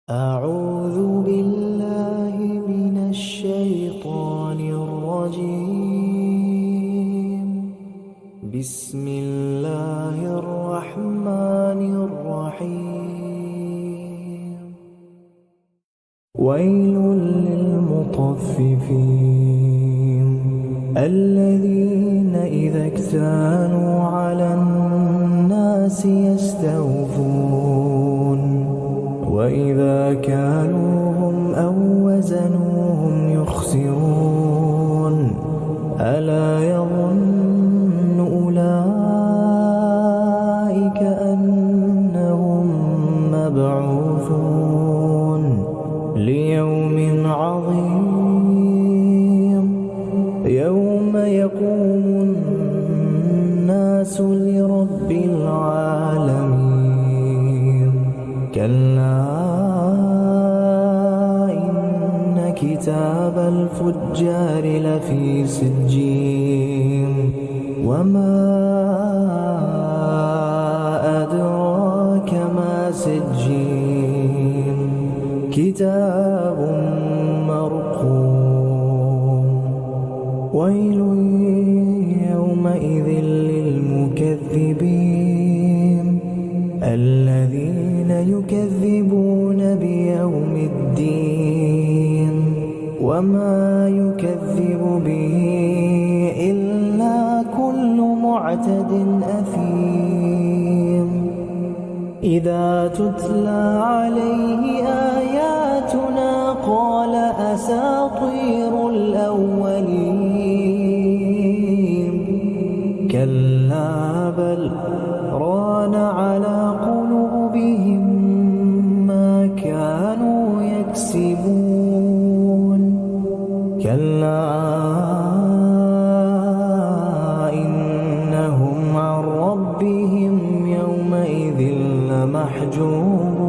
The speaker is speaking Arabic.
أعوذ بالله من الشيطان الرجيم. بسم الله الرحمن الرحيم. ويل للمطففين الذين إذا اكتالوا على الناس يستوفون وإذا كالوهم أو وزنوهم يخسرون ألا يظن أولئك أنهم مبعوثون ليوم عظيم يوم يقوم الناس لرب العالمين. كلا إن كتاب الفجار لفي سجين وما أدراك ما سجين كتاب مرقوم. ويل يومئذ للمكذبين الذين يكذبون بيوم الدين وما يكذب به إلا كل معتد أثيم. إذا تتلى عليه آياتنا قال أساطير الأولين. كلا بل ران على قلوبهم ما كانوا يكسبون. كلا إنهم عن ربهم يومئذ لمحجوبون.